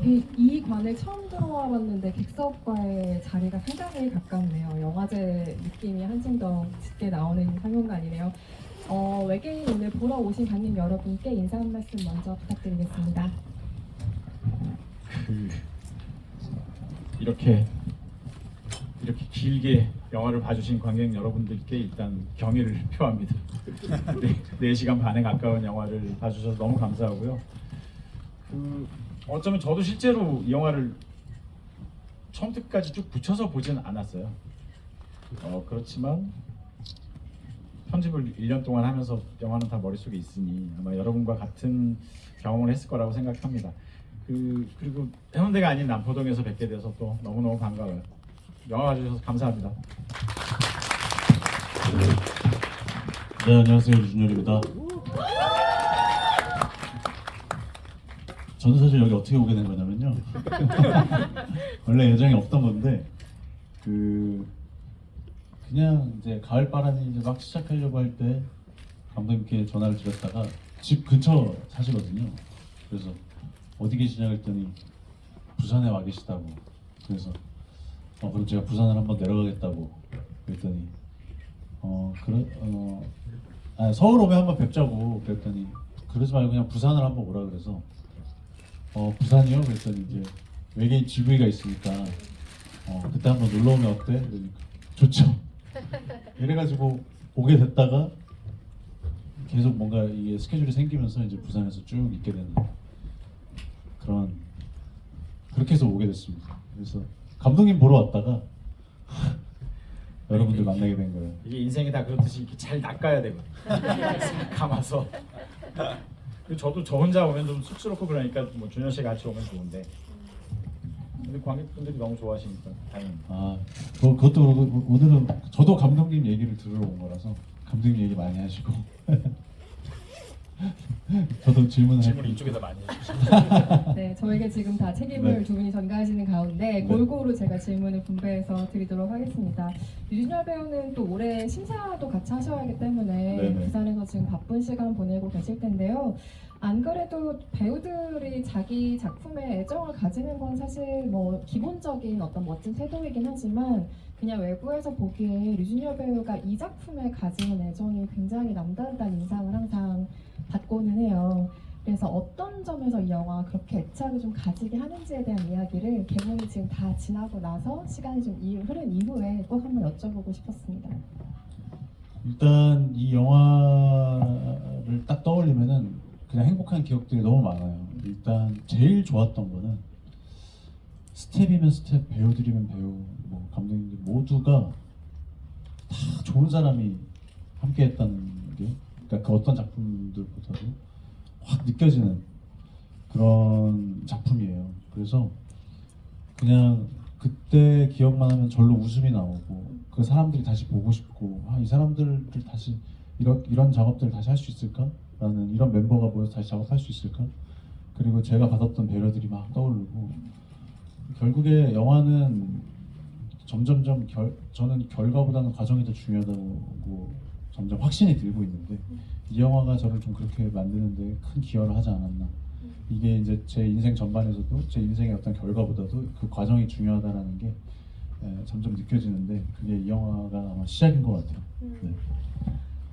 이 관을 처음 들어와 봤는데 객석과의 자리가 상당히 가깝네요. 영화제 느낌이 한층 더 짙게 나오는 상영관이네요. 외계인 오늘 보러 오신 관객 여러분께 인사 한 말씀 먼저 부탁드리겠습니다. 그 이렇게 길게 영화를 봐주신 관객 여러분들께 일단 경의를 표합니다. 4시간 반에 가까운 영화를 봐주셔서 너무 감사하고요. 어쩌면 저도 실제로 이 영화를 처음부터 끝까지 쭉 붙여서 보지는 않았어요. 그렇지만 편집을 1년 동안 하면서 영화는 다 머릿속에 있으니 아마 여러분과 같은 경험을 했을 거라고 생각합니다. 그리고 해운대가 아닌 남포동에서 뵙게 돼서 또 너무너무 반가워요. 영화 봐주셔서 감사합니다. 네, 안녕하세요. 류준열입니다. 저는 사실 여기 어떻게 오게 된 거냐면요. 원래 예정이 없던 건데 그냥 이제 가을 바람이 이제 막 시작하려고 할 때 감독님께 전화를 드렸다가 집 근처 사시거든요. 그래서 어디 계시냐 했더니 부산에 와 계시다고. 그래서 그럼 제가 부산을 한번 내려가겠다고 그랬더니 서울 오면 한번 뵙자고 그랬더니 그러지 말고 그냥 부산을 한번 오라 그래서 부산이요? 그랬더니 이제 외계인 GV가 있으니까 그때 한번 놀러 오면 어때? 그러니까 좋죠. 이래가지고 오게 됐다가 계속 뭔가 이게 스케줄이 생기면서 이제 부산에서 쭉 있게 되는 그렇게 해서 오게 됐습니다. 그래서 감독님 보러 왔다가 여러분들 만나게 된 거예요. 이게 인생이 다 그렇듯이 이렇게 잘 낚아야 되고 감아서. 그리고 저도 저 혼자 오면 좀 쑥스럽고 그러니까 뭐 준현 씨 같이 오면 좋은데. 근데 관객분들이 너무 좋아하시니까 다행입니다. 그것도 그렇고 오늘은 저도 감독님 얘기를 들으러 온 거라서 감독님 얘기 많이 하시고 저도 질문을 이쪽에다 많이 해주시죠. 네, 저에게 지금 다 책임을 네. 두 분이 전가하시는 가운데 골고루 제가 질문을 분배해서 드리도록 하겠습니다. 류준열 배우는 또 올해 심사도 같이 하셔야 하기 때문에 네네. 부산에서 지금 바쁜 시간 보내고 계실 텐데요. 안 그래도 배우들이 자기 작품에 애정을 가지는 건 사실 뭐 기본적인 어떤 멋진 태도이긴 하지만 그냥 외부에서 보기에 류준열 배우가 이 작품에 가지는 애정이 굉장히 남다르다는 인상을 항상 받고는 해요. 그래서 어떤 점에서 이 영화 그렇게 애착을 좀 가지게 하는지에 대한 이야기를 개봉이 지금 다 지나고 나서 시간이 좀 흐른 이후에 꼭 한번 여쭤보고 싶었습니다. 일단 이 영화를 딱 떠올리면은 그냥 행복한 기억들이 너무 많아요. 일단 제일 좋았던 거는 스텝이면 스텝, 배우들이면 배우, 뭐 감독님들 모두가 다 좋은 사람이 함께했다는 게, 그러니까 그 어떤 작품들보다도 확 느껴지는 그런 작품이에요. 그래서 그냥 그때 기억만 하면 절로 웃음이 나오고 그 사람들이 다시 보고 싶고 이 사람들을 다시 이런 작업들을 다시 할 수 있을까? 라는 이런 멤버가 모여서 다시 작업할 수 있을까? 그리고 제가 받았던 배려들이 막 떠오르고 결국에 영화는 점점점 저는 결과보다는 과정이 더 중요하다고 점점 확신이 들고 있는데 이 영화가 저를 좀 그렇게 만드는데 큰 기여를 하지 않았나. 이게 이제 제 인생 전반에서도 제 인생의 어떤 결과보다도 그 과정이 중요하다라는 게 점점 느껴지는데 그게 이 영화가 아마 시작인 것 같아요. 네.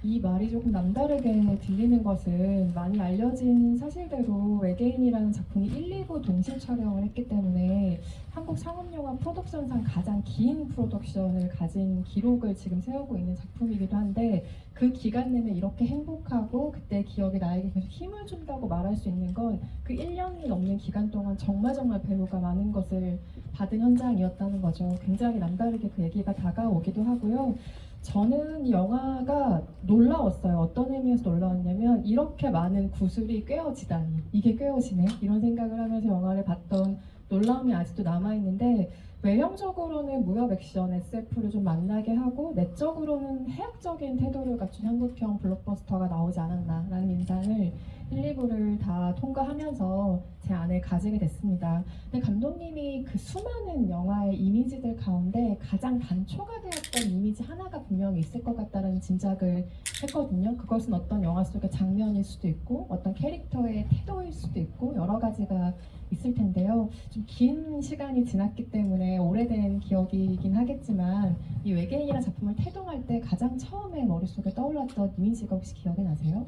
이 말이 조금 남다르게 들리는 것은 많이 알려진 사실대로 외계인이라는 작품이 1, 2부 동시 촬영을 했기 때문에 한국 상업영화 프로덕션상 가장 긴 프로덕션을 가진 기록을 지금 세우고 있는 작품이기도 한데 그 기간 내내 이렇게 행복하고 그때 기억이 나에게 계속 힘을 준다고 말할 수 있는 건 그 1년이 넘는 기간 동안 정말 배우가 많은 것을 받은 현장이었다는 거죠. 굉장히 남다르게 그 얘기가 다가오기도 하고요. 저는 이 영화가 놀라웠어요. 어떤 의미에서 놀라웠냐면 이렇게 많은 구슬이 꿰어지다니 이게 꿰어지네 이런 생각을 하면서 영화를 봤던 놀라움이 아직도 남아있는데 외형적으로는 무협 액션 SF를 좀 만나게 하고 내적으로는 해학적인 태도를 갖춘 한국형 블록버스터가 나오지 않았나라는 인상을 1, 2부를 다 통과하면서 제 안에 가지게 됐습니다. 근데 감독님이 그 수많은 영화의 이미지들 가운데 가장 단초가 되었던 이미지 하나가 분명히 있을 것 같다는 짐작을 했거든요. 그것은 어떤 영화 속의 장면일 수도 있고 어떤 캐릭터의 태도일 수도 있고 여러 가지가 있을 텐데요. 좀 긴 시간이 지났기 때문에 오래된 기억이긴 하겠지만 이 외계인이라는 작품을 태동할 때 가장 처음에 머릿속에 떠올랐던 이미지가 혹시 기억이 나세요?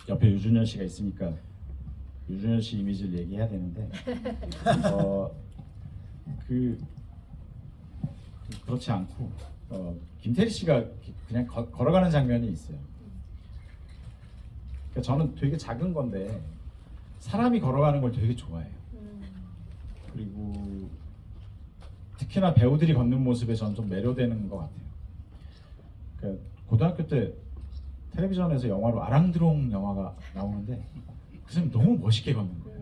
옆에 유준열 씨가 있으니까 유준열 씨 이미지를 얘기해야 되는데 그렇지 않고 김태리 씨가 그냥 걸어가는 장면이 있어요. 그러니까 저는 되게 작은 건데 사람이 걸어가는 걸 되게 좋아해요. 그리고 특히나 배우들이 걷는 모습에 저는 좀 매료되는 것 같아요. 그러니까 고등학교 때 텔레비전에서 영화로 아랑드롱 영화가 나오는데 그 사람이 너무 멋있게 걷는 거예요.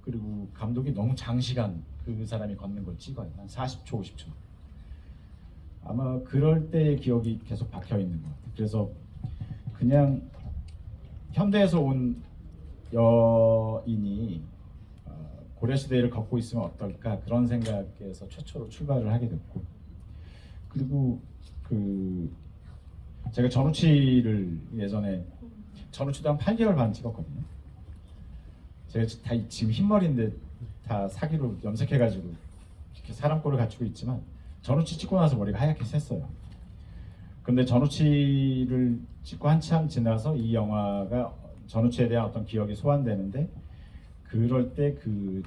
그리고 감독이 너무 장시간 그 사람이 걷는 걸 찍어요. 한 40초, 50초. 아마 그럴 때의 기억이 계속 박혀 있는 것 같아요. 그래서 그냥 현대에서 온 여인이 고려시대를 걷고 있으면 어떨까 그런 생각에서 최초로 출발을 하게 됐고, 그리고 제가 전우치를 예전에 전우치도 한 8개월 반 찍었거든요. 제가 다 지금 흰머리인데 다 사기로 염색해가지고 이렇게 사람 꼴을 갖추고 있지만 전우치 찍고 나서 머리가 하얗게 샜어요. 근데 전우치를 찍고 한참 지나서 이 영화가 전우치에 대한 어떤 기억이 소환되는데, 그럴 때 그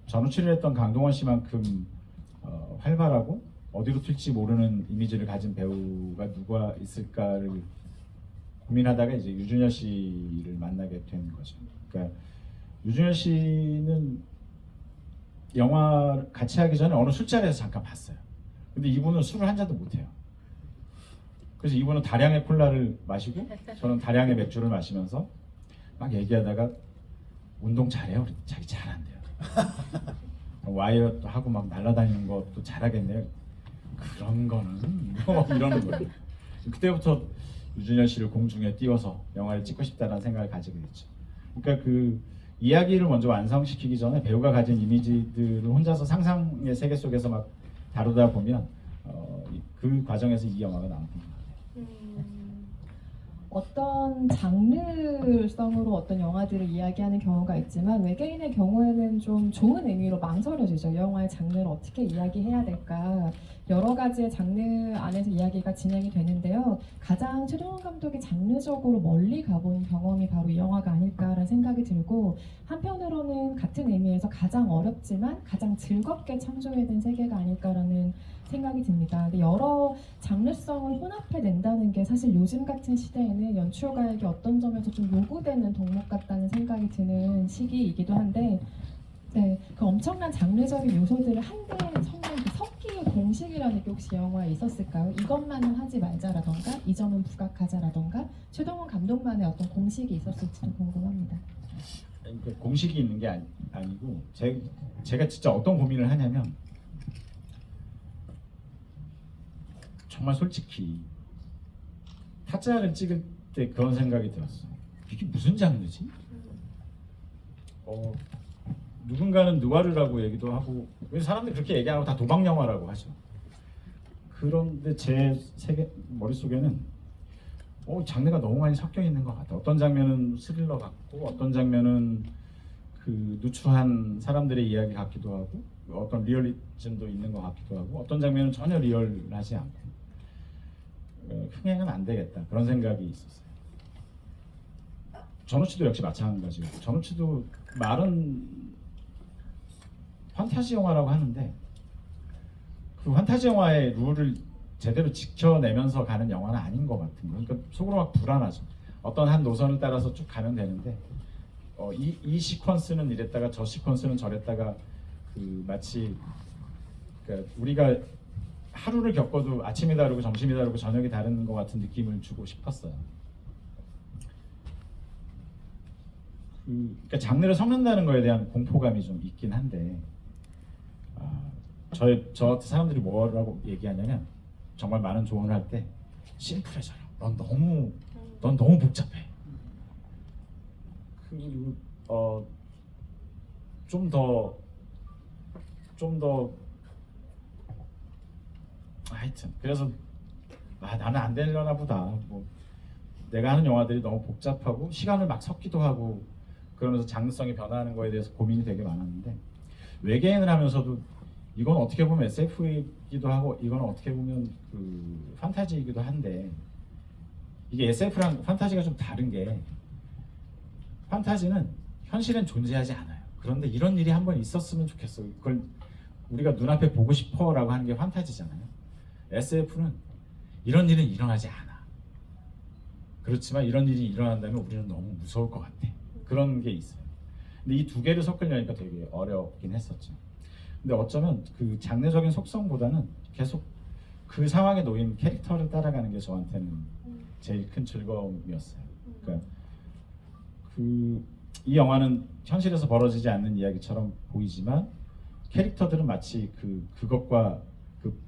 전우치를 했던 강동원 씨만큼 활발하고 어디로 튈지 모르는 이미지를 가진 배우가 누가 있을까를 고민하다가 이제 유준열 씨를 만나게 된 거죠. 그러니까 유준열 씨는 영화 같이 하기 전에 어느 술자리에서 잠깐 봤어요. 근데 이분은 술을 한 잔도 못 해요. 그래서 이분은 다량의 콜라를 마시고 저는 다량의 맥주를 마시면서 막 얘기하다가 운동 잘해요? 자기 잘한대요. 와이어 하고 막 날아다니는 것도 잘하겠네요. 그런 거는 뭐 이러는 거예요. 그때부터 유준열 씨를 공중에 띄워서 영화를 찍고 싶다는 생각을 가지게 됐죠. 그러니까 그 이야기를 먼저 완성시키기 전에 배우가 가진 이미지들을 혼자서 상상의 세계 속에서 막 다루다 보면 그 과정에서 이 영화가 나온 겁니다. 어떤 장르성으로 어떤 영화들을 이야기하는 경우가 있지만 외계인의 경우에는 좀 좋은 의미로 망설여지죠. 이 영화의 장르를 어떻게 이야기해야 될까, 여러 가지의 장르 안에서 이야기가 진행이 되는데요. 가장 최동원 감독이 장르적으로 멀리 가본 경험이 바로 이 영화가 아닐까라는 생각이 들고, 한편으로는 같은 의미에서 가장 어렵지만 가장 즐겁게 창조해낸 세계가 아닐까라는 생각이 듭니다. 근데 여러 장르성을 혼합해낸다는 게 사실 요즘 같은 시대에는 연출가에게 어떤 점에서 좀 요구되는 덕목 같다는 생각이 드는 시기이기도 한데, 네, 그 엄청난 장르적인 요소들을 한데 섞는 그 섞기의 공식이라는 게 혹시 영화에 있었을까요? 이것만은 하지 말자라던가 이 점은 부각하자라던가 최동원 감독만의 어떤 공식이 있었을지도 궁금합니다. 그러니까 공식이 있는 게 아니고 제가 진짜 어떤 고민을 하냐면, 정말 솔직히 타짜를 찍을 때 그런 생각이 들었어. 이게 무슨 장르지? 누군가는 누아르라고 얘기도 하고, 사람들이 그렇게 얘기 안 하고 다 도박 영화라고 하죠. 그런데 제 머릿속에는 장르가 너무 많이 섞여 있는 것 같아. 어떤 장면은 스릴러 같고, 어떤 장면은 그 누추한 사람들의 이야기 같기도 하고, 어떤 리얼리즘도 있는 것 같기도 하고, 어떤 장면은 전혀 리얼하지 않고, 흥행은 안 되겠다, 그런 생각이 있었어요. 전우치도 역시 마찬가지고, 전우치도 말은 판타지 영화라고 하는데 그 판타지 영화의 룰을 제대로 지켜내면서 가는 영화는 아닌 것 같은 거예요. 그러니까 속으로 막 불안하죠. 어떤 한 노선을 따라서 쭉 가면 되는데 이 시퀀스는 이랬다가 저 시퀀스는 저랬다가 마치 그러니까 우리가 하루를 겪어도 아침이 다르고 점심이 다르고 저녁이 다른 것 같은 느낌을 주고 싶었어요. 그러니까 장르를 섞는다는 거에 대한 공포감이 좀 있긴 한데, 저 사람들이 뭐라고 얘기하냐면, 정말 많은 조언을 할 때 심플해져라, 넌 너무 복잡해. 그리고 좀 더 하여튼 그래서 나는 안 되려나 보다. 뭐 내가 하는 영화들이 너무 복잡하고 시간을 막 섞기도 하고 그러면서 장르성이 변화하는 거에 대해서 고민이 되게 많았는데 외계인을 하면서도 이건 어떻게 보면 SF이기도 하고 이건 어떻게 보면 그 판타지이기도 한데 이게 SF랑 판타지가 좀 다른 게 판타지는 현실엔 존재하지 않아요. 그런데 이런 일이 한번 있었으면 좋겠어. 그걸 우리가 눈앞에 보고 싶어라고 하는 게 판타지잖아요. SF는 이런 일은 일어나지 않아. 그렇지만 이런 일이 일어난다면 우리는 너무 무서울 것 같아. 그런 게 있어요. 근데 이 두 개를 섞으려니까 되게 어렵긴 했었죠. 근데 어쩌면 그 장르적인 속성보다는 계속 그 상황에 놓인 캐릭터를 따라가는 게 저한테는 제일 큰 즐거움이었어요. 그러니까 이 영화는 현실에서 벌어지지 않는 이야기처럼 보이지만 캐릭터들은 마치 그것과 그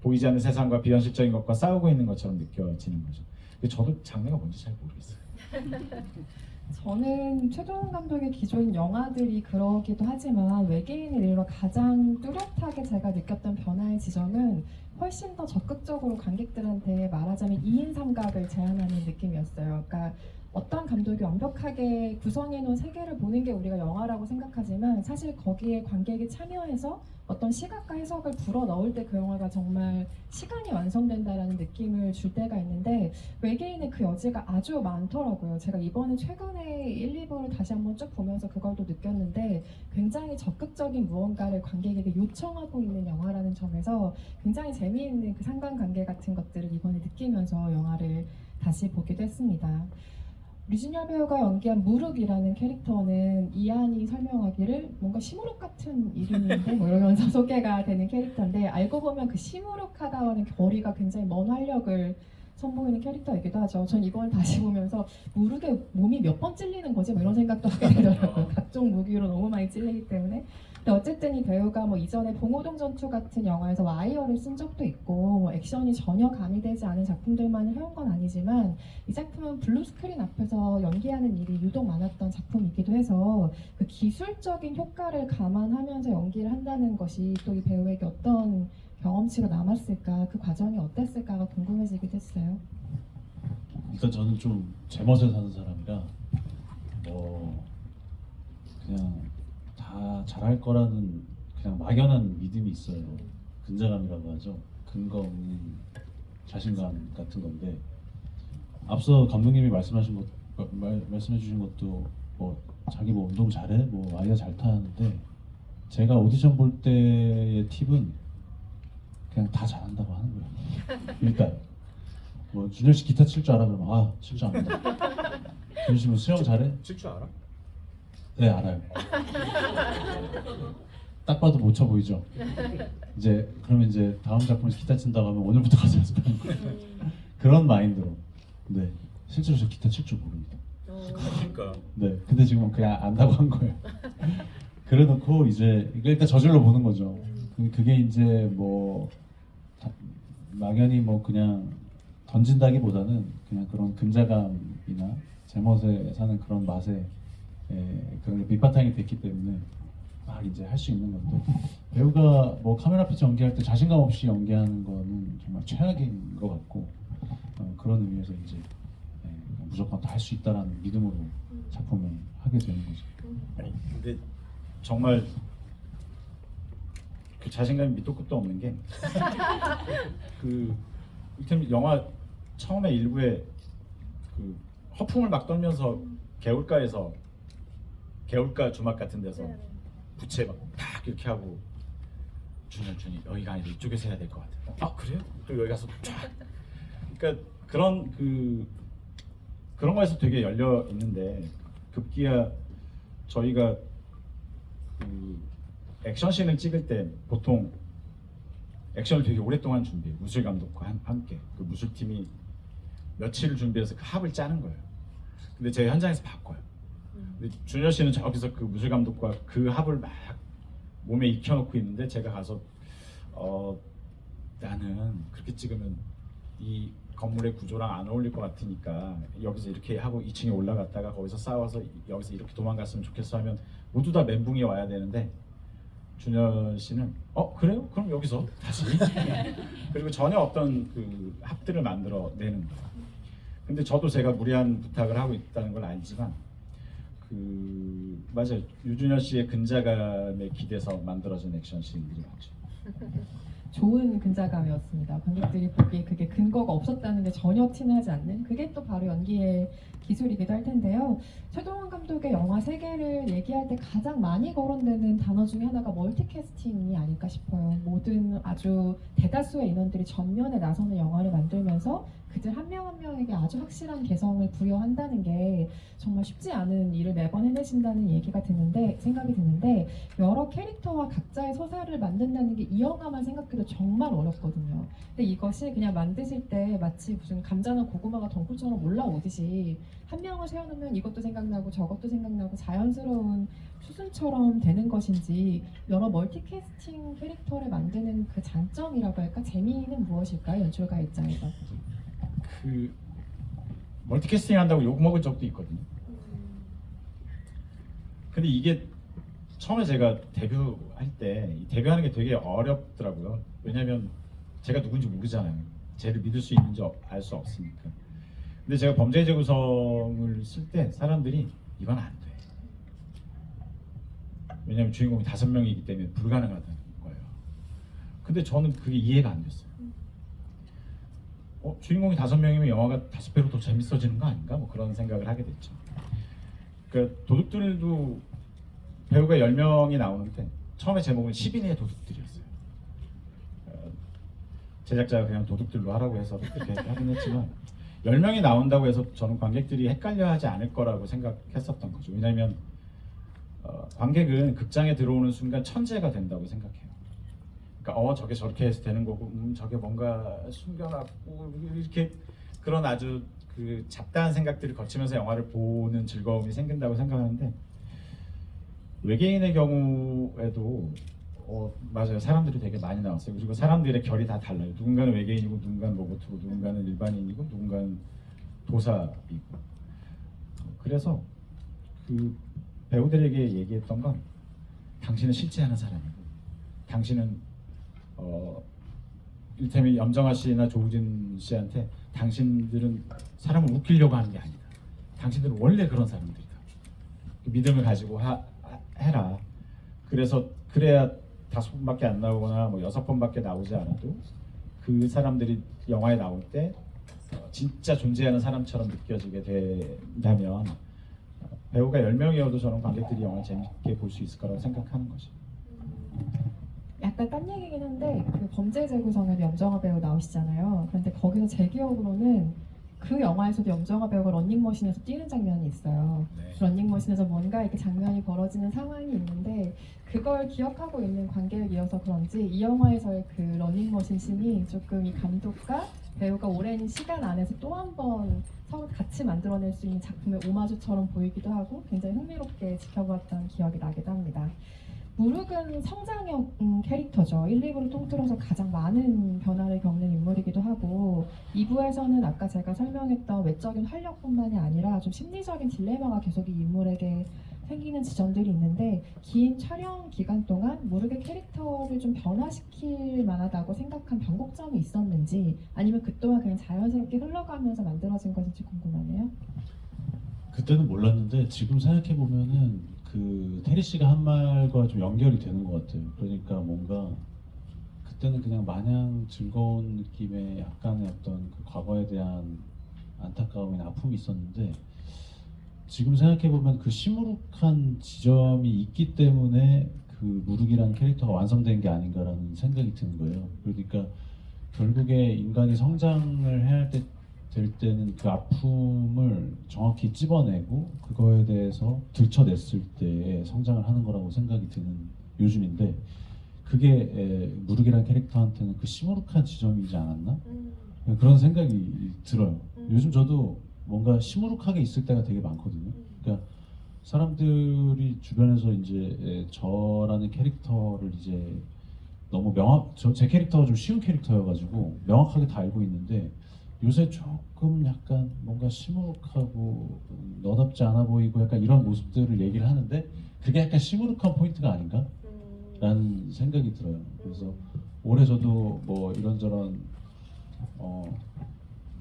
보이지 않는 세상과 비현실적인 것과 싸우고 있는 것처럼 느껴지는 거죠. 근데 저도 장르가 뭔지 잘 모르겠어요. 저는 최동훈 감독의 기존 영화들이 그러기도 하지만 외계인을 이루어 가장 뚜렷하게 제가 느꼈던 변화의 지점은 훨씬 더 적극적으로 관객들한테 말하자면 2인 삼각을 제안하는 느낌이었어요. 그러니까 어떤 감독이 완벽하게 구성해놓은 세계를 보는 게 우리가 영화라고 생각하지만 사실 거기에 관객이 참여해서 어떤 시각과 해석을 불어 넣을 때 그 영화가 정말 시간이 완성된다라는 느낌을 줄 때가 있는데 외계인의 그 여지가 아주 많더라고요. 제가 이번에 최근에 1, 2부를 다시 한번 쭉 보면서 그걸 또 느꼈는데 굉장히 적극적인 무언가를 관객에게 요청하고 있는 영화라는 점에서 굉장히 재미있는 그 상관관계 같은 것들을 이번에 느끼면서 영화를 다시 보기도 했습니다. 류진열 배우가 연기한 무룩이라는 캐릭터는 이한이 설명하기를 뭔가 시무룩 같은 이름인데 뭐 이러면서 소개가 되는 캐릭터인데 알고 보면 그 시무룩하다와는 거리가 굉장히 먼 활력을 선보이는 캐릭터이기도 하죠. 전 이걸 다시 보면서 무룩에 몸이 몇 번 찔리는 거지 뭐 이런 생각도 하게 되더라고요. 각종 무기로 너무 많이 찔리기 때문에. 근데 어쨌든 이 배우가 뭐 이전에 봉오동 전투 같은 영화에서 와이어를 쓴 적도 있고 뭐 액션이 전혀 가미되지 않은 작품들만을 해온 건 아니지만 이 작품은 블루 스크린 앞에서 연기하는 일이 유독 많았던 작품이기도 해서 그 기술적인 효과를 감안하면서 연기를 한다는 것이 또 이 배우에게 어떤 경험치가 남았을까, 그 과정이 어땠을까가 궁금해지기도 했어요. 일단 저는 좀 제멋에 사는 사람이라 그냥 다 잘할 거라는 그냥 막연한 믿음이 있어요. 근자감이라고 하죠. 근거 없는 자신감 같은 건데 앞서 감독님이 말씀해 주신 것도 뭐 자기 뭐 운동 잘해, 뭐 와이어 잘 타는데 제가 오디션 볼 때의 팁은 그냥 다 잘한다고 하는 거예요. 일단 뭐 준열 씨 기타 칠 줄 알아? 그러면 칠 줄 안다. 준열 씨 뭐 수영 잘해? 칠 줄 알아? 네, 알아요. 딱 봐도 못 쳐 보이죠. 그러면 다음 작품에서 기타 친다고 하면 오늘부터 가서 연습하는 거예요. 그런 마인드로. 네, 실제로 저 기타 칠 줄 모릅니다. 그러니까 네, 근데 지금 그냥 안다고 한 거예요. 그래놓고 일단 저질러 보는 거죠. 그게 뭐 막연히 뭐 그냥 던진다기보다는 그냥 그런 근자감이나 제멋에 사는 그런 맛에 그런 게 밑바탕이 됐기 때문에 막 할 수 있는 건데 배우가 뭐 카메라 앞에서 연기할 때 자신감 없이 연기하는 거는 정말 최악인 것 같고 그런 의미에서 무조건 다 할 수 있다라는 믿음으로 작품을 하게 되는 거죠. 아니 근데 정말 그 자신감이 밑도 끝도 없는 게 이를테면 영화 처음에 일부에 그 허풍을 막 떨면서 개울가 주막 같은 데서 부채 막 탁 이렇게 하고 준이 여기가 아니라 이쪽에서 해야 될 것 같아. 그래요? 또 여기 가서 쫙. 그러니까 그런 거에서 되게 열려 있는데 급기야 저희가 액션씬을 찍을 때 보통 액션을 되게 오랫동안 준비해요. 무술 감독과 함께 그 무술팀이 며칠을 준비해서 그 합을 짜는 거예요. 근데 제가 현장에서 바꿔요. 근데 준열 씨는 저기서 그 무술 감독과 그 합을 막 몸에 익혀놓고 있는데 제가 가서 나는 그렇게 찍으면 이 건물의 구조랑 안 어울릴 것 같으니까 여기서 이렇게 하고 2층에 올라갔다가 거기서 싸워서 여기서 이렇게 도망갔으면 좋겠어 하면 모두 다 멘붕이 와야 되는데 준현 씨는 그래요? 그럼 여기서 다시 그리고 전혀 어떤 그 합들을 만들어 내는 거예요. 근데 저도 제가 무리한 부탁을 하고 있다는 걸 알지만 맞아요. 유준현 씨의 근자감에 기대서 만들어진 액션씬들이 많죠. 좋은 근자감이었습니다. 관객들이 보기에 그게 근거가 없었다는 게 전혀 티나지 않는 그게 또 바로 연기의 기술이기도 할 텐데요. 최동원 감독의 영화 세계를 얘기할 때 가장 많이 거론되는 단어 중에 하나가 멀티캐스팅이 아닐까 싶어요. 모든 아주 대다수의 인원들이 전면에 나서는 영화를 만들면서 그들 한 명 한 명에게 아주 확실한 개성을 부여한다는 게 정말 쉽지 않은 일을 매번 해내신다는 생각이 드는데 여러 캐릭터와 각자의 서사를 만든다는 게 이 영화만 생각해도 정말 어렵거든요. 근데 이것이 그냥 만드실 때 마치 무슨 감자나 고구마가 덩굴처럼 올라오듯이 한 명을 세워놓으면 이것도 생각나고 저것도 생각나고 자연스러운 수순처럼 되는 것인지 여러 멀티캐스팅 캐릭터를 만드는 그 장점이라고 할까? 재미는 무엇일까요? 연출가 입장에서. 멀티캐스팅 한다고 욕 먹은 적도 있거든요. 근데 이게 처음에 제가 데뷔할 때 데뷔하는 게 되게 어렵더라고요. 왜냐면 제가 누군지 모르잖아요. 쟤를 믿을 수 있는지 알 수 없으니까. 근데 제가 범죄의 재구성을 쓸 때 사람들이 이건 안 돼. 왜냐면 주인공이 5명이기 때문에 불가능하다는 거예요. 근데 저는 그게 이해가 안 됐어요. 주인공이 5명이면 영화가 5배로 더 재밌어지는 거 아닌가? 뭐 그런 생각을 하게 됐죠. 그러니까 도둑들도 배우가 10명이 나오는데 처음에 제목은 10인의 도둑들이었어요. 제작자가 그냥 도둑들로 하라고 해서 그렇게 하긴 했지만 10명이 나온다고 해서 저는 관객들이 헷갈려하지 않을 거라고 생각했었던 거죠. 왜냐하면 관객은 극장에 들어오는 순간 천재가 된다고 생각해요. 그러니까 저게 저렇게 해서 되는 거고 저게 뭔가 숨겨놨고 이렇게 그런 아주 그 잡다한 생각들을 거치면서 영화를 보는 즐거움이 생긴다고 생각하는데 외계인의 경우에도 맞아요. 사람들이 되게 많이 나왔어요. 그리고 사람들의 결이 다 달라요. 누군가는 외계인이고 누군가는 로봇이고 누군가는 일반인이고 누군가는 도사이고 그래서 그 배우들에게 얘기했던 건 당신은 실제 하는 사람이고 당신은 이를테면 염정아 씨나 조우진 씨한테 당신들은 사람을 웃기려고 하는 게 아니다. 당신들은 원래 그런 사람들이다. 믿음을 가지고 해라. 그래야 5번밖에 안 나오거나 뭐 6번밖에 나오지 않아도 그 사람들이 영화에 나올 때 진짜 존재하는 사람처럼 느껴지게 된다면 배우가 10명이어도 저는 관객들이 영화를 재밌게 볼 수 있을 거라고 생각하는 거죠. 약간 딴 얘기긴 한데 그 범죄 재구성에도 염정아 배우 나오시잖아요. 그런데 거기서 제 기억으로는 그 영화에서도 염정아 배우가 런닝머신에서 뛰는 장면이 있어요. 네. 런닝머신에서 뭔가 이렇게 장면이 벌어지는 상황이 있는데 그걸 기억하고 있는 관객이어서 그런지 이 영화에서의 그 런닝머신 씬이 조금 이 감독과 배우가 오랜 시간 안에서 또 한 번 서로 같이 만들어낼 수 있는 작품의 오마주처럼 보이기도 하고 굉장히 흥미롭게 지켜보았던 기억이 나기도 합니다. 무르은 성장형 캐릭터죠. 1, 2부를 통틀어서 가장 많은 변화를 겪는 인물이기도 하고 2부에서는 아까 제가 설명했던 외적인 활력뿐만이 아니라 좀 심리적인 딜레마가 계속 이 인물에게 생기는 지점들이 있는데 긴 촬영 기간 동안 무르의 캐릭터를 좀 변화시킬 만하다고 생각한 변곡점이 있었는지 아니면 그 또한 그냥 자연스럽게 흘러가면서 만들어진 것인지 궁금하네요. 그때는 몰랐는데 지금 생각해 보면은 그 테리 씨가 한 말과 좀 연결이 되는 것 같아요. 그러니까 뭔가 그때는 그냥 마냥 즐거운 느낌의 약간의 어떤 그 과거에 대한 안타까움이나 아픔이 있었는데 지금 생각해 보면 그 시무룩한 지점이 있기 때문에 그 무르기라는 캐릭터가 완성된 게 아닌가라는 생각이 드는 거예요. 그러니까 결국에 인간이 성장을 해야 될 때는 그 아픔을 정확히 찝어내고 그거에 대해서 들춰냈을 때 성장을 하는 거라고 생각이 드는 요즘인데 그게 무르기라는 캐릭터한테는 그 시무룩한 지점이지 않았나? 그런 생각이 들어요. 요즘 저도 뭔가 시무룩하게 있을 때가 되게 많거든요. 그러니까 사람들이 주변에서 이제 저라는 캐릭터를 이제 너무 제 캐릭터가 좀 쉬운 캐릭터여가지고 명확하게 다 알고 있는데 요새 조금 약간 뭔가 시무룩하고 너답지 않아 보이고 약간 이런 모습들을 얘기를 하는데 그게 약간 시무룩한 포인트가 아닌가라는 생각이 들어요. 그래서 올해 저도 뭐 이런저런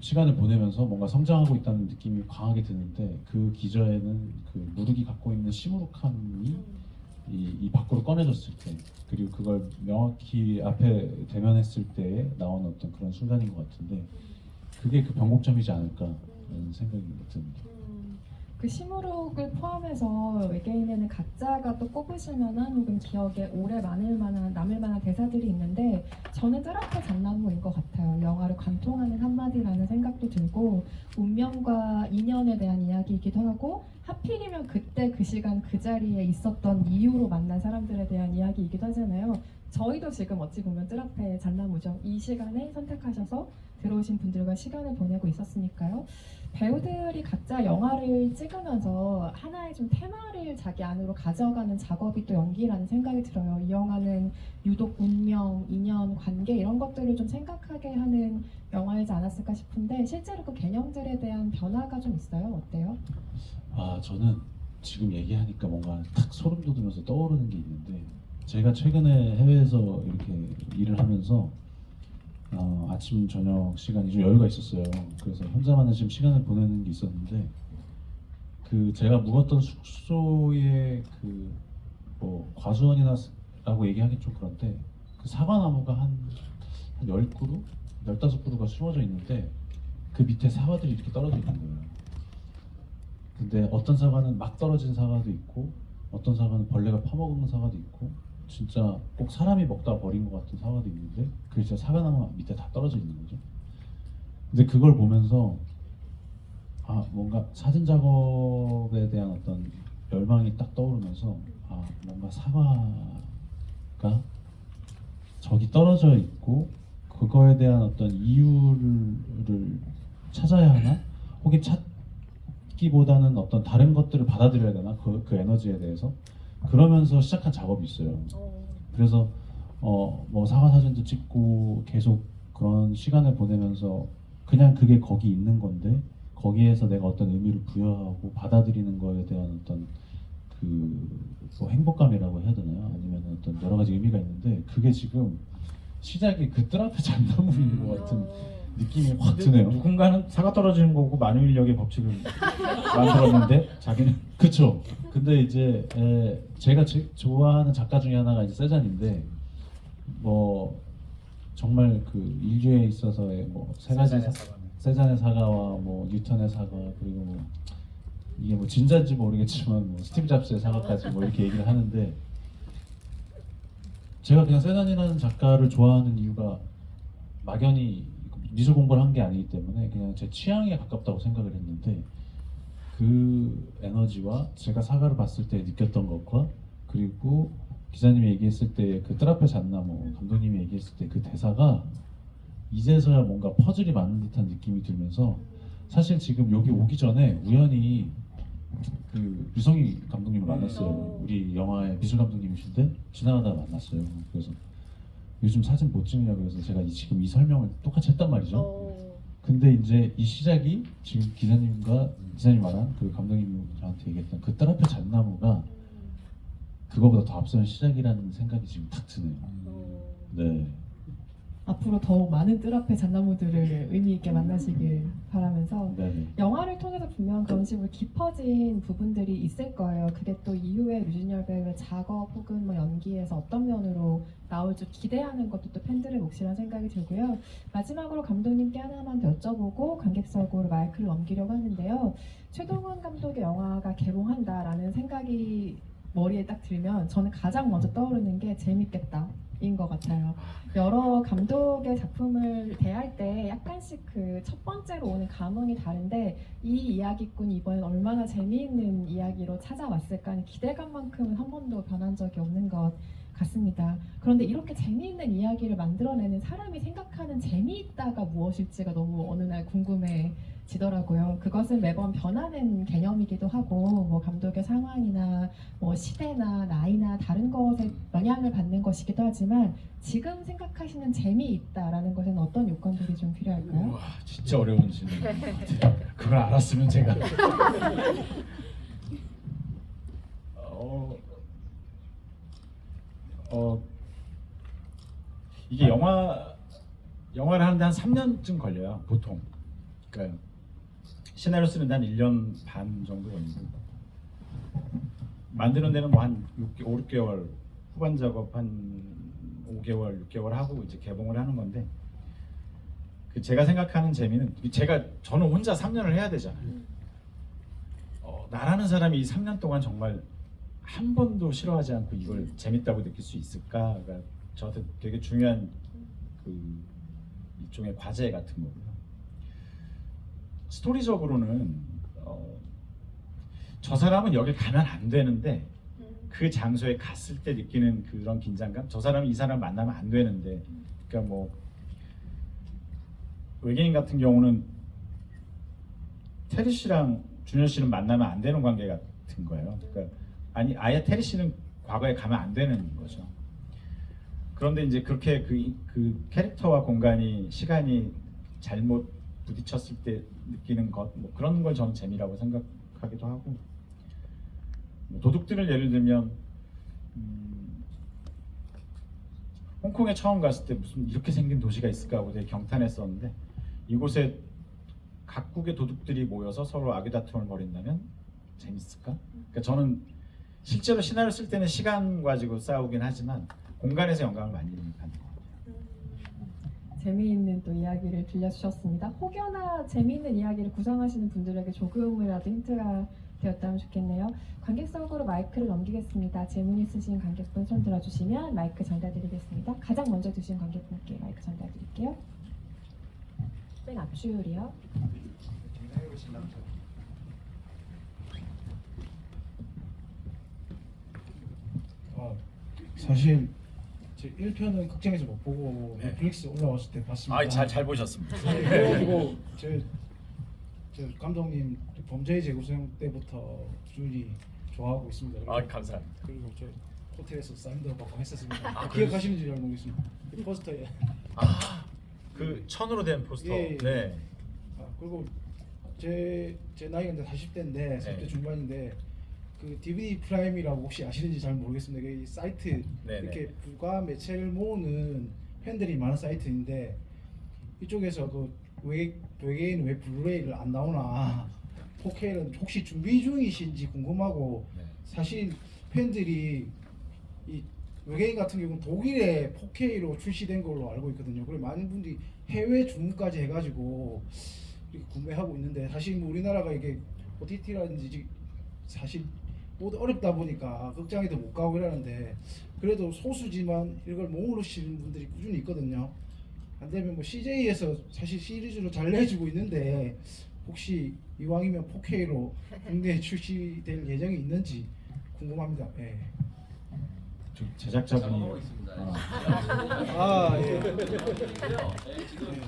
시간을 보내면서 뭔가 성장하고 있다는 느낌이 강하게 드는데 그 기저에는 그 무르기 갖고 있는 시무룩함이 이 밖으로 꺼내졌을 때 그리고 그걸 명확히 앞에 대면했을 때 나오는 어떤 그런 순간인 것 같은데 그게 그 변곡점이지 않을까라는 생각이 듭니다. 그 시무룩을 포함해서 외계인에는 각자가 또 꼽으실 만한 혹은 기억에 오래 남을 만한 대사들이 있는데 저는 뜨라프 잣나무인 것 같아요. 영화를 관통하는 한마디라는 생각도 들고 운명과 인연에 대한 이야기이기도 하고 하필이면 그때 그 시간 그 자리에 있었던 이유로 만난 사람들에 대한 이야기이기도 하잖아요. 저희도 지금 어찌 보면 뜨라프의 잣나무죠. 이 시간에 선택하셔서 들어오신 분들과 시간을 보내고 있었으니까요. 배우들이 각자 영화를 찍으면서 하나의 좀 테마를 자기 안으로 가져가는 작업이 또 연기라는 생각이 들어요. 이 영화는 유독 운명, 인연, 관계 이런 것들을 좀 생각하게 하는 영화이지 않았을까 싶은데 실제로 그 개념들에 대한 변화가 좀 있어요. 어때요? 아 저는 지금 얘기하니까 뭔가 탁 소름 돋으면서 떠오르는 게 있는데 제가 최근에 해외에서 이렇게 일을 하면서 아침 저녁 시간이 좀 여유가 있었어요. 그래서 혼자만의 지금 시간을 보내는 게 있었는데 그 제가 묵었던 숙소에 그 뭐 과수원이나라고 얘기하기 좀 그런데 그 사과나무가 한 10그루, 15그루가 숨어져 있는데 그 밑에 사과들이 이렇게 떨어져 있는 거예요. 근데 어떤 사과는 막 떨어진 사과도 있고 어떤 사과는 벌레가 파먹은 사과도 있고 진짜 꼭 사람이 먹다 버린 것 같은 사과도 있는데 그게 진짜 사과나무 밑에 다 떨어져 있는 거죠. 근데 그걸 보면서 아 뭔가 사진 작업에 대한 어떤 열망이 딱 떠오르면서 아 뭔가 사과가 저기 떨어져 있고 그거에 대한 어떤 이유를 찾아야 하나? 혹은 찾기보다는 어떤 다른 것들을 받아들여야 되나? 그 에너지에 대해서 그러면서 시작한 작업이 있어요. 그래서 뭐 사과 사진도 찍고 계속 그런 시간을 보내면서 그냥 그게 거기 있는 건데 거기에서 내가 어떤 의미를 부여하고 받아들이는 거에 대한 어떤 그뭐 행복감이라고 해야 되나요? 아니면 어떤 여러 가지 의미가 있는데 그게 지금 시작이 그 뜰 앞에 잣나무인 것 같은 느낌이 확 드네요. 누군가는 사과 떨어지는 거고 만유인력의 법칙을 만들었는데 자기는 그쵸. 근데 이제 제가 좋아하는 작가 중에 하나가 이제 세잔인데 뭐 정말 그 인류에 있어서의 뭐 세 가지 세잔의 사과와 뭐 뉴턴의 사과 그리고 뭐 이게 뭐 진짜인지 모르겠지만 뭐 스티브 잡스의 사과까지 뭐 이렇게 얘기를 하는데 제가 그냥 세잔이라는 작가를 좋아하는 이유가 막연히 미술 공부를 한 게 아니기 때문에 그냥 제 취향에 가깝다고 생각을 했는데 그 에너지와 제가 사과를 봤을 때 느꼈던 것과 그리고 기자님이 얘기했을 때 그 뜰 앞에 잣나무 감독님이 얘기했을 때 그 대사가 이제서야 뭔가 퍼즐이 맞는 듯한 느낌이 들면서 사실 지금 여기 오기 전에 우연히 그 유성희 감독님을 만났어요. 우리 영화의 미술 감독님이신데 지나가다가 만났어요. 그래서 요즘 사진 못 찍느냐 그래서 제가 지금 이 설명을 똑같이 했단 말이죠. 근데 이제 이 시작이 지금 기자님 말한 그 감독님이 저한테 얘기했던 그 뜰 앞에 잣나무가 그거보다 더 앞서는 시작이라는 생각이 지금 탁 드네요. 네. 앞으로 더욱 많은 뜰 앞의 잣나무들을 의미 있게 만나시길 바라면서 네네. 영화를 통해서 분명 그런 식으로 깊어진 부분들이 있을 거예요. 그게 또 이후에 류준열 배우의 작업 혹은 뭐 연기에서 어떤 면으로 나올지 기대하는 것도 또 팬들의 몫이라는 생각이 들고요. 마지막으로 감독님께 하나만 더 여쭤보고 관객석으로 마이크를 넘기려고 하는데요. 최동원 감독의 영화가 개봉한다라는 생각이 머리에 딱 들면 저는 가장 먼저 떠오르는 게 재밌겠다. 인 것 같아요. 여러 감독의 작품을 대할 때 약간씩 그 첫 번째로 오는 감흥이 다른데 이 이야기꾼이 이번엔 얼마나 재미있는 이야기로 찾아왔을까 하는 기대감만큼은 한 번도 변한 적이 없는 것 같습니다. 그런데 이렇게 재미있는 이야기를 만들어내는 사람이 생각하는 재미있다가 무엇일지가 너무 어느 날 느껴지더라고요. 그것은 매번 변하는 개념이기도 하고 뭐 감독의 상황이나 뭐 시대나 나이나 다른 것에 영향을 받는 것이기도 하지만 지금 생각하시는 재미있다라는 것에는 어떤 요건들이 좀 필요할까요? 우와, 진짜 어려운 질문인 것 같아요. 그걸 알았으면 제가 이게 영화를 하는데 한 3년쯤 걸려요, 보통. 그러니까 시나리오 쓰는데 한 1년 반 정도 걸리고 만드는 데는 뭐 한 5, 6개월, 후반 작업 한 5개월, 6개월 하고 이제 개봉을 하는 건데, 그 제가 생각하는 재미는 저는 혼자 3년을 해야 되잖아요. 나라는 사람이 이 3년 동안 정말 한 번도 싫어하지 않고 이걸 재밌다고 느낄 수 있을까가 저한테 되게 중요한 그 일종의 과제 같은 거고요. 스토리적으로는 저 사람은 여기 가면 안 되는데 그 장소에 갔을 때 느끼는 그런 긴장감, 저 사람이 이 사람 만나면 안 되는데, 그러니까 뭐 외계인 같은 경우는 테리 씨랑 준현 씨는 만나면 안 되는 관계 같은 거예요. 그러니까 아예 테리 씨는 과거에 가면 안 되는 거죠. 그런데 이제 그렇게 그 캐릭터와 공간이, 시간이 잘못 부딪혔을 때 느끼는 것, 뭐 그런 걸 저는 재미라고 생각하기도 하고, 뭐 도둑들을 예를 들면 홍콩에 처음 갔을 때 무슨 이렇게 생긴 도시가 있을까 하고 되게 경탄했었는데, 이곳에 각국의 도둑들이 모여서 서로 아귀다툼을 벌인다면 재밌을까? 그러니까 저는 실제로 시나리오 쓸 때는 시간 가지고 싸우긴 하지만 공간에서 영감을 많이 받는 것 같아요. 재미있는 또 이야기를 들려주셨습니다. 혹여나 재미있는 이야기를 구상하시는 분들에게 조금이라도 힌트가 되었다면 좋겠네요. 관객석으로 마이크를 넘기겠습니다. 질문 있으신 관객분 손 들어주시면 마이크 전달드리겠습니다. 가장 먼저 주신 관객분께 마이크 전달드릴게요. 맨 앞줄이요. 사실 제 1편은 극장에서 못 보고 넷플릭스 올라왔을 때 봤습니다. 잘 보셨습니다. 그래가지고 제 감독님 범죄의 재구성 때부터 꾸준히 좋아하고 있습니다. 감사합니다. 그리고 저 호텔에서 사인도 받고 했었습니다. 기억하시는지 잘 모르겠습니다. 이 포스터에. 그 천으로 된 포스터. 예. 네. 그리고 제 나이가 이제 40대인데 40대 중반인데 그 DVD 프라임이라고 혹시 아시는지 잘 모르겠습니다. 이 사이트 네네. 이렇게 부가 매체를 모으는 팬들이 많은 사이트인데, 이쪽에서 그 외계인 왜 블루레이를 안 나오나 4K는 혹시 준비 중이신지 궁금하고, 네. 사실 팬들이 이 외계인 같은 경우는 독일에 4K로 출시된 걸로 알고 있거든요. 그리고 많은 분들이 해외 주문까지 해가지고 이렇게 구매하고 있는데, 사실 뭐 우리나라가 이게 OTT라든지 사실 모두 어렵다 보니까 극장에도 못 가고 이러는데, 그래도 소수지만 이걸 모으시는 분들이 꾸준히 있거든요. 안 되면 뭐 CJ에서 사실 시리즈로 잘 내주고 있는데, 혹시 이왕이면 4K로 국내에 출시될 예정이 있는지 궁금합니다. 예. 좀 제작자분이 작업하고 있습니다. 예. 지금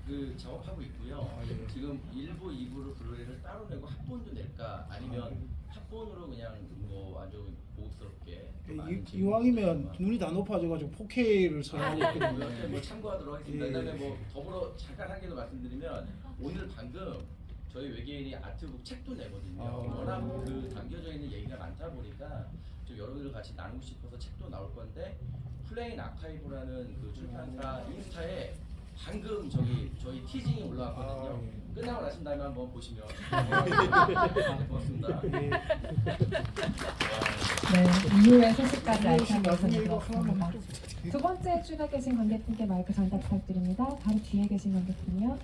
그 작업하고 있고요. 예. 지금 1부, 2부로 블루레이를 따로 내고 합본도 낼까, 아니면 합본으로 그냥 뭐 아주 고급스럽게 이왕이면 눈이 다 높아져가지고 4K를 선호하고 이렇게 있거든요. 뭐 참고하도록 하겠습니다. 예. 그다음에 뭐 더불어 잠깐 한 개 더 말씀드리면, 오늘 방금 저희 외계인이 아트북 책도 내거든요. 워낙 그 담겨져 있는 얘기가 많다 보니까 좀 여러분들 같이 나누고 싶어서 책도 나올 건데, 플레인 아카이브라는 그 출판사 인스타에 방금 저희 티징이 올라왔거든요. 끝나고 나신 다음에 한번 보시면 고맙습니다. 네, 이후의 소식까지 알기 위해서 나중에 이거 들었습니다. 하나만 좀 두 번째 줄에 계신 관객분께 마이크 전달 부탁드립니다. 바로 뒤에 계신 관객분이요.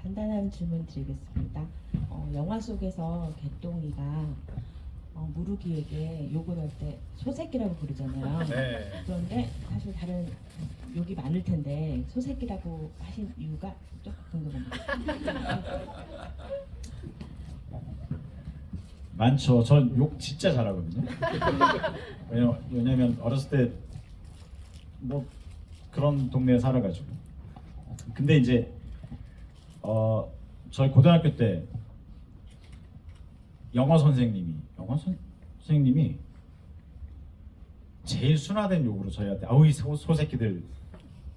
간단한 질문 드리겠습니다. 영화 속에서 개똥이가 무르기에게 욕을 할 때 소새끼라고 부르잖아요. 네. 그런데 사실 다른 욕이 많을 텐데 소새끼라고 하신 이유가 좀 궁금합니다. 많죠. 전 욕 진짜 잘하거든요. 왜냐면 어렸을 때 뭐 그런 동네에 살아가지고. 근데 이제 저희 고등학교 때 영어 선생님이 제일 순화된 욕으로 저희한테 아우 이 소새끼들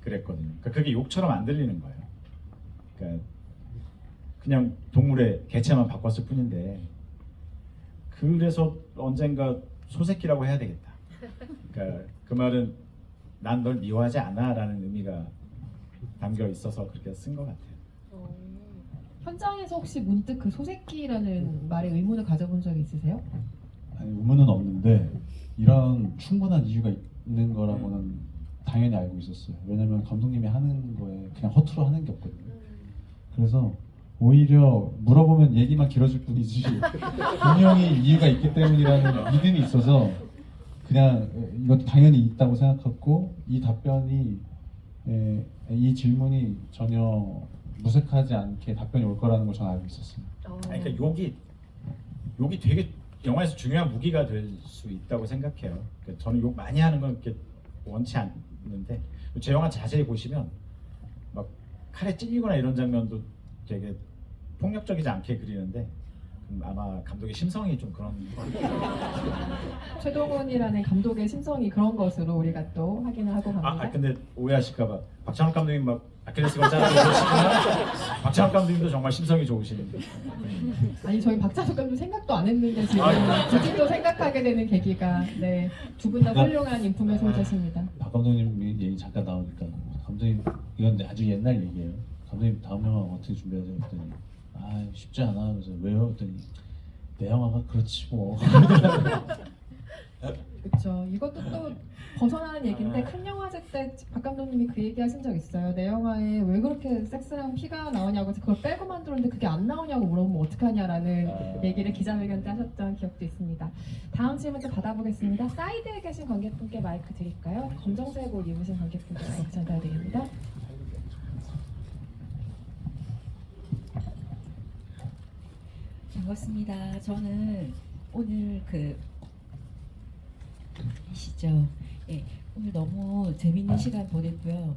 그랬거든요. 그러니까 그게 욕처럼 안 들리는 거예요. 그러니까 그냥 동물의 개체만 바꿨을 뿐인데 그래서 언젠가 소새끼라고 해야 되겠다. 그러니까 그 말은 난 널 미워하지 않아라는 의미가 담겨 있어서 그렇게 쓴 것 같아요. 현장에서 혹시 문득 그 소새끼라는 말에 의문을 가져본 적이 있으세요? 아니 의문은 없는데 이런 충분한 이유가 있는 거라고는 당연히 알고 있었어요. 왜냐면 감독님이 하는 거에 그냥 허투루 하는 게 없거든요. 그래서 오히려 물어보면 얘기만 길어질 뿐이지 분명히 이유가 있기 때문이라는 믿음이 있어서 그냥 이것도 당연히 있다고 생각했고 이 답변이 이 질문이 전혀 무색하지 않게 답변이 올 거라는 걸 저는 알고 있었어요. 아니, 그러니까 욕이 되게 영화에서 중요한 무기가 될 수 있다고 생각해요. 그러니까 저는 욕 많이 하는 건 그렇게 원치 않는데 제 영화 자세히 보시면 막 칼에 찔리거나 이런 장면도 되게 폭력적이지 않게 그리는데 아마 감독의 심성이 좀 그런. 최동훈이라는 감독의 심성이 그런 것으로 우리가 또 확인을 하고 갑니다. 근데 오해하실까봐 박찬욱 감독님 막 아킬레스건 짜는 그러시지만 박찬욱 감독님도 정말 심성이 좋으신. 아니 저희 박찬욱 감독 생각도 안 했는데 지금 아, 굳이 또 생각하게 되는 계기가 네, 두 분 다 훌륭한 인품의 소재십니다. 박 감독님 얘기 잠깐 나오니까 감독님 이건 아주 옛날 얘기예요. 감독님 다음 영화 어떻게 준비하세요? 했더니 쉽지 않아. 그래서 왜요? 했더니 내 영화가 그렇지 뭐. 그렇죠. 이것도 또 벗어나는 얘기인데 칸 영화제 때 박 감독님이 그 얘기하신 적 있어요. 내 영화에 왜 그렇게 섹스랑 피가 나오냐고 해서 그걸 빼고 만들었는데 그게 안 나오냐고 물어보면 어떡하냐라는 얘기를 기자회견 때 하셨던 기억도 있습니다. 다음 질문 또 받아보겠습니다. 사이드에 계신 관객분께 마이크 드릴까요? 검정색 옷 입으신 관객분께 마이크 전달드립니다. 반갑습니다. 저는 오늘 시죠. 예, 오늘 너무 재밌는 시간 보냈고요.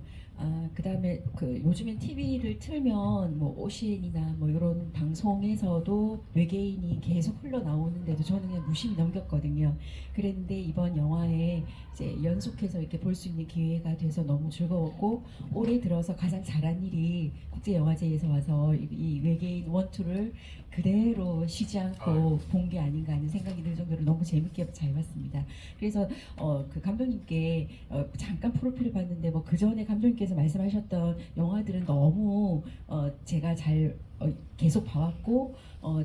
그다음에 요즘엔 TV를 틀면 뭐 OCN이나 뭐 이런 방송에서도 외계인이 계속 흘러나오는데도 저는 그냥 무심히 넘겼거든요. 그랬는데 이번 영화에 이제 연속해서 이렇게 볼 수 있는 기회가 돼서 너무 즐거웠고 올해 들어서 가장 잘한 일이 국제영화제에서 와서 이 외계인 원투를 그대로 쉬지 않고 본 게 아닌가 하는 생각이 들 정도로 너무 재밌게 잘 봤습니다. 그래서 그 감독님께 잠깐 프로필을 봤는데 뭐 그 전에 감독님께서 말씀하셨던 영화들은 너무 제가 잘 계속 봐왔고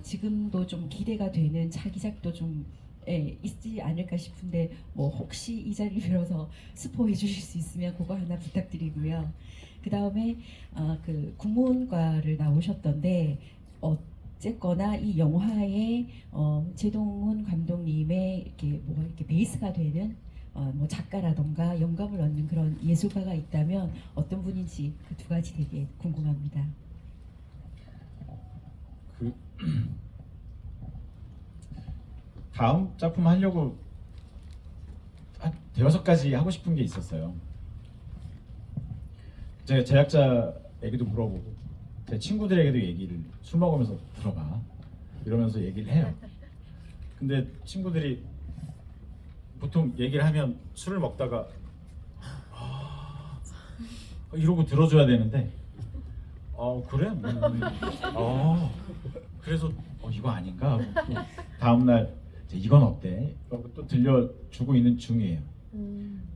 지금도 좀 기대가 되는 차기작도 좀 있지 않을까 싶은데 뭐 혹시 이 자리를 빌어서 스포해 주실 수 있으면 그거 하나 부탁드리고요. 그 다음에 그 국문과를 나오셨던데 어쨌거나 이 영화에 제동훈 감독님의 이렇게 뭐가 이렇게 베이스가 되는 뭐 작가라던가 영감을 얻는 그런 예술가가 있다면 어떤 분인지 그 두 가지 되게 궁금합니다. 다음 작품 하려고 한 대여섯 가지 하고 싶은 게 있었어요. 제가 제작자에게도 물어보고 제 친구들에게도 얘기를 술 먹으면서 들어봐 이러면서 얘기를 해요. 근데 친구들이 보통 얘기를 하면 술을 먹다가 이러고 들어줘야 되는데 그래? 그래서 이거 아닌가 하고 또 다음날 이건 어때? 그러고 또 들려주고 있는 중이에요.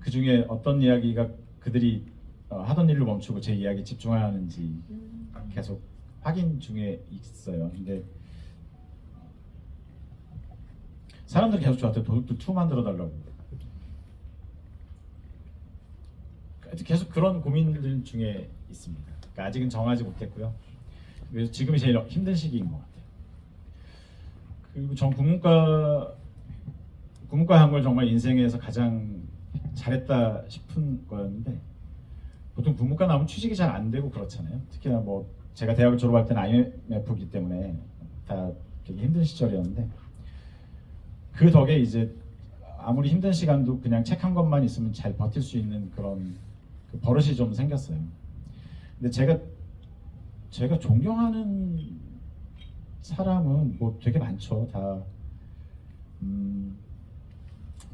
그 중에 어떤 이야기가 그들이 하던 일로 멈추고 제 이야기에 집중하는지 계속 확인 중에 있어요. 근데 사람들이 계속 저한테 도둑들 2 만들어달라고 계속 그런 고민들 중에 있습니다. 그러니까 아직은 정하지 못했고요. 그래서 지금이 제일 힘든 시기인 것 같아요. 그리고 전 국문과 한 걸 정말 인생에서 가장 잘했다 싶은 거였는데 보통 국문과 나오면 취직이 잘 안 되고 그렇잖아요. 특히나 뭐 제가 대학을 졸업할 때는 IMF이기 때문에 다 되게 힘든 시절이었는데 그 덕에 이제 아무리 힘든 시간도 그냥 책 한 권만 있으면 잘 버틸 수 있는 그런 그 버릇이 좀 생겼어요. 근데 제가 존경하는 사람은 뭐 되게 많죠. 다.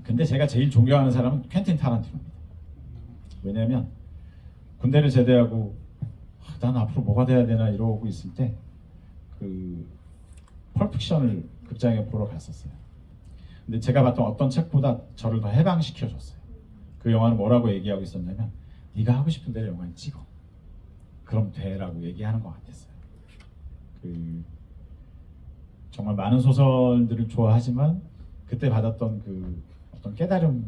근데 제가 제일 존경하는 사람은 퀸틴 타란티노입니다. 왜냐하면 군대를 제대하고 난 앞으로 뭐가 돼야 되나 이러고 있을 때 그 펄픽션을 극장에 보러 갔었어요. 근데 제가 봤던 어떤 책보다 저를 더 해방시켜줬어요. 그 영화는 뭐라고 얘기하고 있었냐면 네가 하고 싶은 대로 영화를 찍어. 그럼 돼라고 얘기하는 것 같았어요. 그 정말 많은 소설들을 좋아하지만 그때 받았던 그 어떤 깨달음은